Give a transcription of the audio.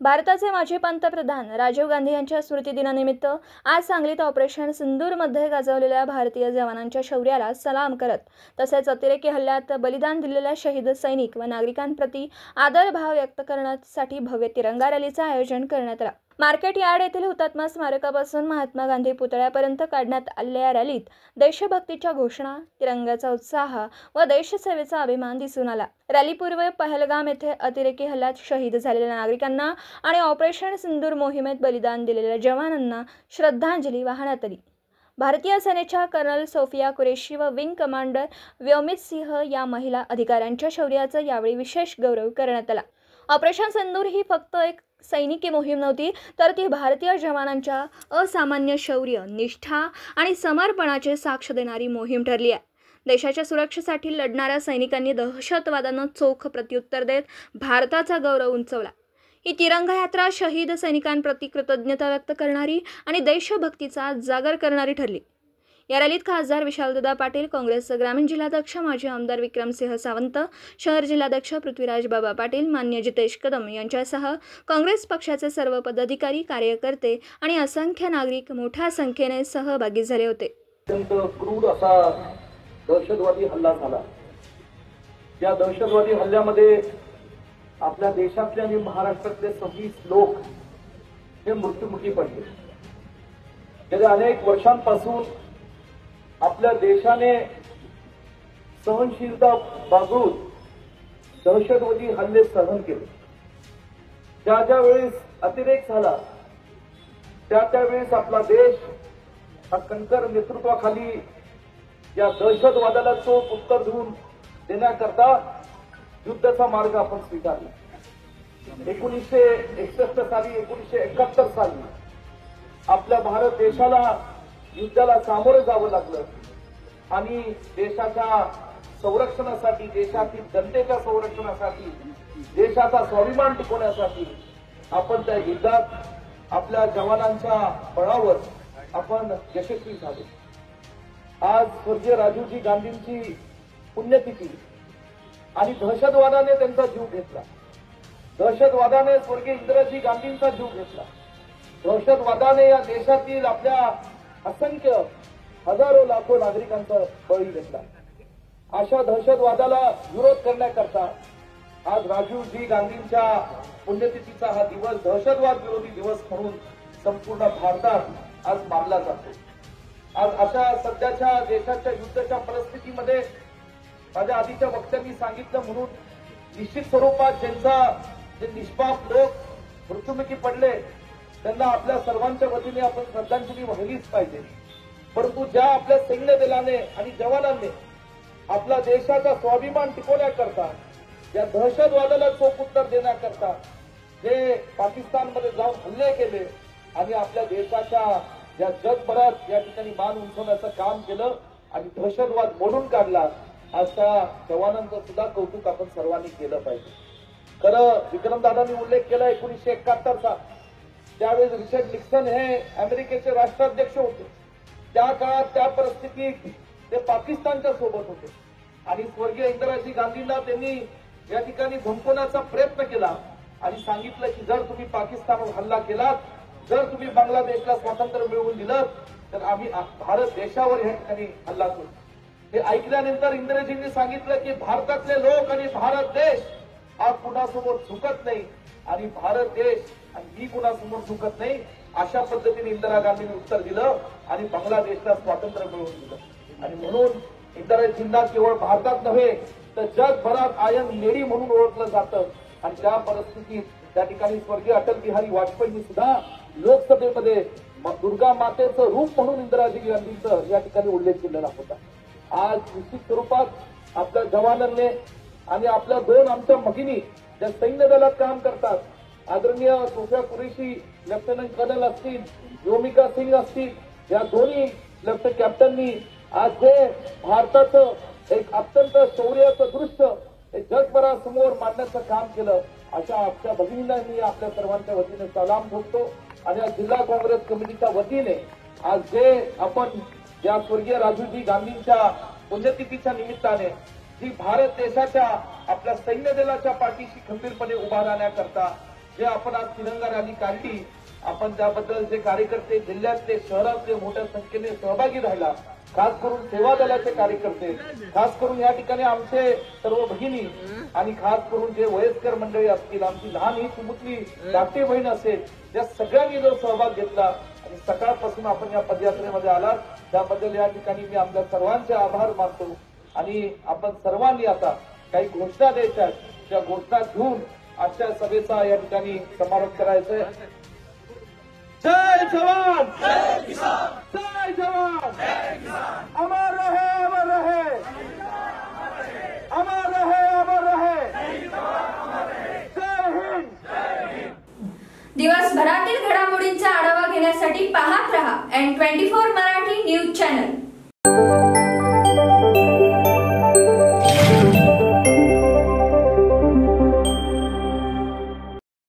भारताचे माजी पंतप्रधान राजीव गांधी यांच्या स्मृतिदिनानिमित्त आज सांगलीत ऑपरेशन सिंदूरमध्ये गाजवलेल्या भारतीय जवानांच्या शौर्याला सलाम करत तसेच अतिरेकी हल्ल्यात बलिदान दिलेल्या शहीद सैनिक व नागरिकांप्रती आदरभाव व्यक्त करण्यासाठी भव्य तिरंगा रॅलीचे आयोजन करण्यात आले। मार्केट यार्ड येथील हुतात्मा स्मारकापासून महात्मा गांधी पुतळ्यापर्यंत काढण्यात आलेल्या रॅलीत देशभक्तीच्या घोषणा, तिरंग्याचा उत्साह व देशसेवेचा अभिमान दिसून आला। रॅलीपूर्वी पहलगाम येथे अतिरेकी हल्ल्यात शहीद झालेल्या नागरिकांना आणि ऑपरेशन सिंदूर मोहिमेत बलिदान दिलेल्या जवानांना श्रद्धांजली वाहण्यात आली। भारतीय सेनेच्या कर्नल सोफिया कुरेशी व विंग कमांडर व्योमित सिंह या महिला अधिकाऱ्यांच्या शौर्याचा यावेळी विशेष गौरव करण्यात आला। ऑपरेशन सिंदूर ही फक्त एक सैनिकी मोहीम नव्हती, तर ती भारतीय जवानांच्या असामान्य शौर्य, निष्ठा आणि समर्पणाचे साक्ष देणारी मोहीम ठरली आहे। देशाच्या सुरक्षेसाठी लढणाऱ्या सैनिकांनी दहशतवादांना चोख प्रत्युत्तर देत भारताचा गौरव उंचावला। ही तिरंगा यात्रा शहीद सैनिकांप्रती कृतज्ञता व्यक्त करणारी आणि देशभक्तीचा जागर करणारी ठरली। या रॅलीत खासदार विशालदादा पाटील, काँग्रेस ग्रामीण जिल्हाध्यक्ष माजी आमदार विक्रमसिंह सावंत, शहर जिल्हाध्यक्ष पृथ्वीराज बाबा पाटील, मान्य जितेश कदम यांच्यासह काँग्रेस पक्षाचे सर्व पदाधिकारी, कार्यकर्ते आणि असंख्य नागरिक मोठ्या संख्येने सहभागी झाले होते। अत्यंत क्रूर असा दहशतवादी हल्ला झाला। या दहशतवादी हल्ल्यामध्ये आपल्या देशातले आणि महाराष्ट्रातले 26 लोक हे मृत्युमुखी पडले। गेल्या अनेक वर्षांपासून आपल्या देशाने सहनशीलता बाळगून दहशतवादी हल्ले सहन केले। ज्या वेळेस अतिरेक झाला त्या वेळेस आपला देश हा कणखर नेतृत्वाखाली या दहशतवादाला चोख उत्तर देण्याकरता युद्धाचा मार्ग आपण स्वीकारला। 1961 साली 1971 साली आपल्या भारत देशाला युद्धाला सामोरं जावं लागलं आणि देशाच्या संरक्षणासाठी, देशातील जनतेच्या संरक्षणासाठी, देशाचा स्वाभिमान टिकवण्यासाठी आपण त्या युद्धात आपल्या जवानांच्या बळावर आपण यशस्वी झालो। आज स्वर्गीय राजीवजी गांधींची पुण्यतिथी आणि दहशतवादाने त्यांचा जीव घेतला। दहशतवादाने स्वर्गीय इंदिराजी गांधींचा जीव घेतला। दहशतवादाने या देशातील आपल्या असंख्य हजारो लाखो नागरिकांचा बळी घेतला। अशा दहशतवादाला विरोध करण्याकरता आज राजीवजी गांधींच्या पुण्यतिथीचा हा दिवस दहशतवाद विरोधी दिवस म्हणून संपूर्ण भारतात आज मानला जातो। आज अशा सध्याच्या देशाच्या युद्धाच्या परिस्थितीमध्ये माझ्या आधीच्या वक्त्यांनी सांगितलं म्हणून निश्चित स्वरूपात जे निष्पाप लोक मृत्युमुखी पडले त्यांना आपल्या सर्वांच्या वतीने आपण श्रद्धांजली वाहिलीच पाहिजे। परंतु ज्या आपल्या सैन्य दलाने आणि जवानांनी आपला देशाचा स्वाभिमान टिकवण्याकरता, या दहशतवादाला चोख उत्तर देण्याकरता जे पाकिस्तानमध्ये जाऊन हल्ले केले आणि आपल्या देशाच्या या जगभरात या ठिकाणी मान उंचवण्याचं काम केलं आणि दहशतवाद मोडून काढला, अशा जवानांचं सुद्धा कौतुक आपण सर्वांनी केलं पाहिजे। खरं विक्रमदादांनी उल्लेख केला 1971चा, त्यावेळेस रिचर्ड निक्सन हे अमेरिकेचे राष्ट्राध्यक्ष होते। त्या काळात त्या परिस्थितीत ते पाकिस्तानच्या सोबत होते आणि स्वर्गीय इंदिराजी गांधींना त्यांनी या ठिकाणी धमकवण्याचा प्रयत्न केला आणि सांगितलं की जर तुम्ही पाकिस्तानवर हल्ला केलात, जर तुम्ही बांगलादेशला स्वातंत्र्य मिळवून दिलं तर आम्ही भारत देशावर या ठिकाणी हल्ला करू। हे ऐकल्यानंतर इंदिराजींनी सांगितलं की भारतातले लोक आणि भारत देश हा कुणासमोर झुकत नाही आणि भारत देश आणि मी कुणासमोर झुकत नाही, अशा पद्धतीने इंदिरा गांधींनी उत्तर दिलं आणि बांगलादेशला स्वातंत्र्य मिळवून दिलं। आणि म्हणून इंदिराजींना केवळ भारतात नव्हे तर जगभरात आयर्न लेडी म्हणून ओळखलं जातं। आणि त्या परिस्थितीत त्या ठिकाणी स्वर्गीय अटल बिहारी वाजपेयींनी सुद्धा लोकसभेमध्ये दुर्गा मातेचं रूप म्हणून इंदिराजी गांधींचा या ठिकाणी उल्लेख केलेला होता। आज निश्चित स्वरूपात आपल्या जवानांनी आणि आपल्या दोन आमच्या भगिनी ज्या सैन्य दलात काम करतात, आदरणीय सोफिया कुरेशी लेफ्टनंट कर्नल असतील, व्योमिका सिंग असतील, या दोन्ही लेफ्टनंट कॅप्टननी आज जे भारताचं एक अत्यंत शौर्याचं दृश्य हे जगभरासमोर मांडण्याचं काम केलं, अशा आपल्या भगिनींना मी आपल्या सर्वांच्या वतीने सलाम ठोकतो। आणि जिल्हा काँग्रेस कमिटीच्या वतीने आज जे आपण या स्वर्गीय राजीवजी गांधींच्या पुण्यतिथीच्या निमित्ताने जी भारत देशाच्या आपल्या सैन्य दलाच्या पाठीशी खंबीरपणे उभा राहण्याकरता जे आपण आज तिरंगा रॅली काढली, आपण त्याबद्दल जे कार्यकर्ते जिल्ह्यातले शहरातले मोठ्या संख्येने सहभागी राहिला, खास करून सेवा दलाचे कार्यकर्ते, खास करून या ठिकाणी आमचे सर्व भगिनी आणि खास करून जे वयस्कर मंडळी असतील, आमची लहान ही चिमुकली धाकटी बहीण असेल, या सगळ्यांनी जो सहभाग घेतला आणि सकाळपासून आपण या पदयात्रेमध्ये आलात, त्याबद्दल या ठिकाणी मी आपल्या सर्वांचे आभार मानतो. आणि आपण सर्वांनी आता काही घोषणा द्यायच्या आहेत, त्या घोषणा घेऊन आजच्या सभेचा या ठिकाणी समारोप करायचा आहे. जय जवान, जय किसान, जय जवान, जय किसान, अमर रहे, अमर रहे, अमर रहे, अमर रहे, जय हिंद. दिवसभरातील घडामोडींचा आढावा घेण्यासाठी पाहत रहा N24 मराठी न्यूज चॅनल.